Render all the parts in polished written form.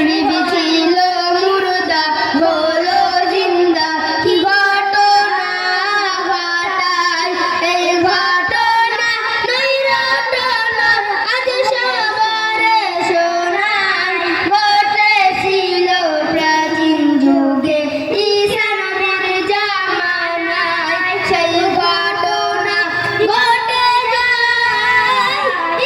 বিবি ছিল মুর্দা হলো জিন্দা, কি ঘটনা ঘটায় এই ঘটনা নৈরটনা আজ সবারে শোনায়। ঘটেছিল প্রাচীন যুগে ঈসা নবীর জামানায়, সেই ঘটনা ঘটে যায়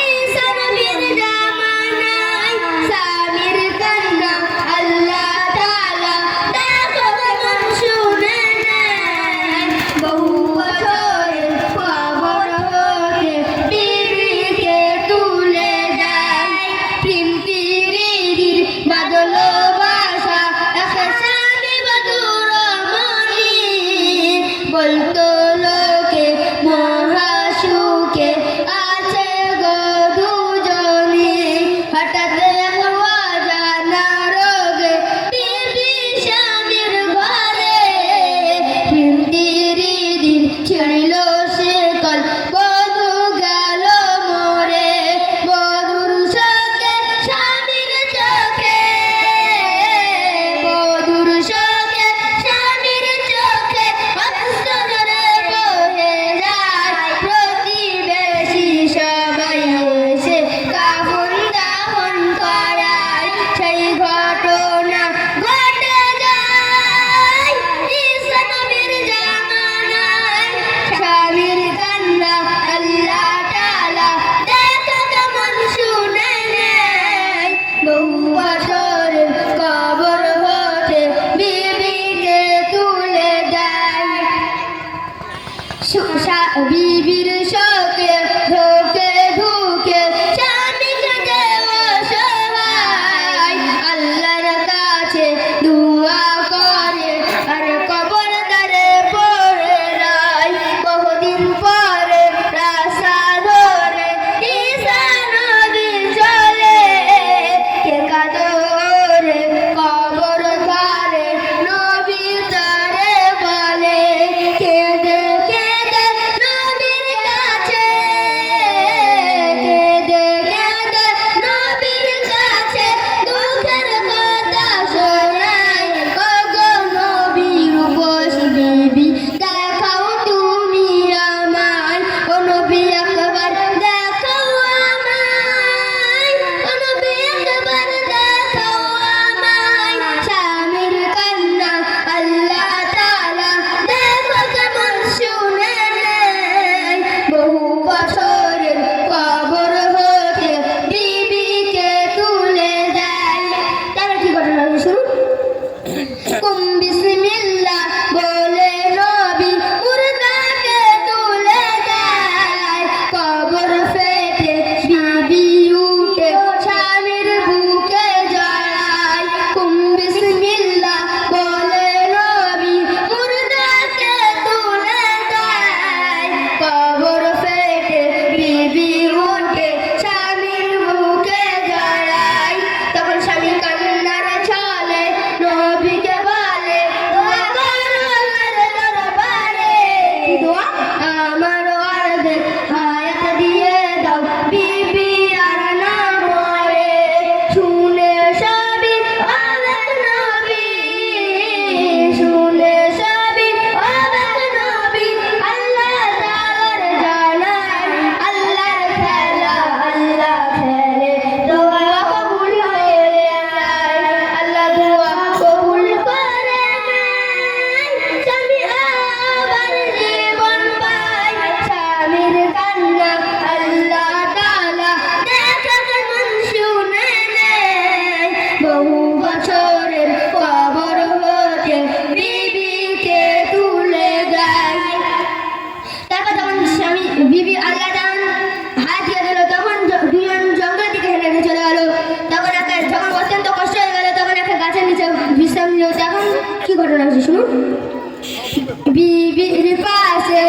ঈসা নবীর জামানায়। স্বামীর কান্না আল্লাহ তাআলা দেখো কেমন শুনে নেয়। বহু বছরের খবর হতে বিবিকে তুলে দেয়। প্রেম প্রীতির বাদলো বাসা এক স্বামী বধূর মনি, বলতো লোকে মহাসুখে আছে গো দুজনে। হঠাৎ এক অজানা রোগে বিবি স্বামীর ঘরে, প্রেম প্রীতির ছিঁড়িল শিকল বধূ গেল মরে। বধূর শোকে স্বামীর চোখে, বধূর শোকে স্বামীর চোখে অশ্রুরে বয়ে যায়। প্রতিবেশী সবাই এসে কাফন দাফন করায়, সেই ঘটনা ঘটে যায় ঈসা নবীর জামানায়। স্বামীর কান্না আল্লাহ তাআলা দেখো কেমন শুনে নেয়। বহু বছরের কবর হতে বিবিকে তুলে দেয়। বিবির শোকে ধোকে ধুকে স্বামী কাঁদে অসহায়। আল্লাহর কাছে দুআ করে আর কবর দ্বারে পড়ে রয়। বহুদিন পরে রাস্তা ধরে ঈসা নবী চলে, কে কাঁদরে কবর ধারে নবী তারে বলে। কেঁদে কেঁদে নবীর কাছে, কেঁদে কেঁদে নবীর কাছে দুঃখের কথা শোনায়। ওগো নবীর রূপসী বিবি দেখাও তুমি আমায়, ও নবী একবার দেখাও আমায়, ও নবী একবার দেখাও আমায়। স্বামীর কান্না আল্লাহ তাআলা দেখো কেমন শুনে নেয়। বহু বছরের কবর হতে বিবিকে তুলে দেয়। তারপর কি ঘটনা হলো শুনুন। কুম বিসমিল্লাহ বলে নবী মুর্দাকে তুলে দেয়। কবর ফেটে বিবি উঠে স্বামীর বুকে জড়ায়। কুম বিসমিল্লাহ বলে নবী মুর্দাকে তুলে দেয়। কবর ফেটে বিবি উঠে স্বামীর বুকে জড়ায়। তখন স্বামী কান্নার ছলে নবীকে বলে, দোয়া করো আল্লাহর দরবারে। দোয়া? আমার অর্ধেক হায়াত দিয়ে দাও বিবি আর না মরে। শুনে সবই অবাক নবী, শুনে সবই অবাক নবী। আল্লাহ তাআলার জানায় আল্লাহর খেলা আল্লাহ খেলে, দোয়া কবুল হয়ে যায়। আল্লাহ দোয়া কবুল করে নেয়। স্বামী আবার জীবন পায়। স্বামীর কান্না আল্লাহ তাআলা দেখো কেমন শুনে নেয়। বহু বছরের কবর হতে বিবিকে তুলে দেয়। তারপর যখন স্বামী বিবি আল্লাহ হাত দিয়ে দিল, তখন দুজন জঙ্গলের দিকে হেঁটে চলে গেল। তখন যখন অত্যন্ত কষ্ট হয়ে গেল, তখন একটা গাছের নিচে বিশ্রাম নিল। তখন কি ঘটনা হচ্ছে শুনুন। বিবির পাশে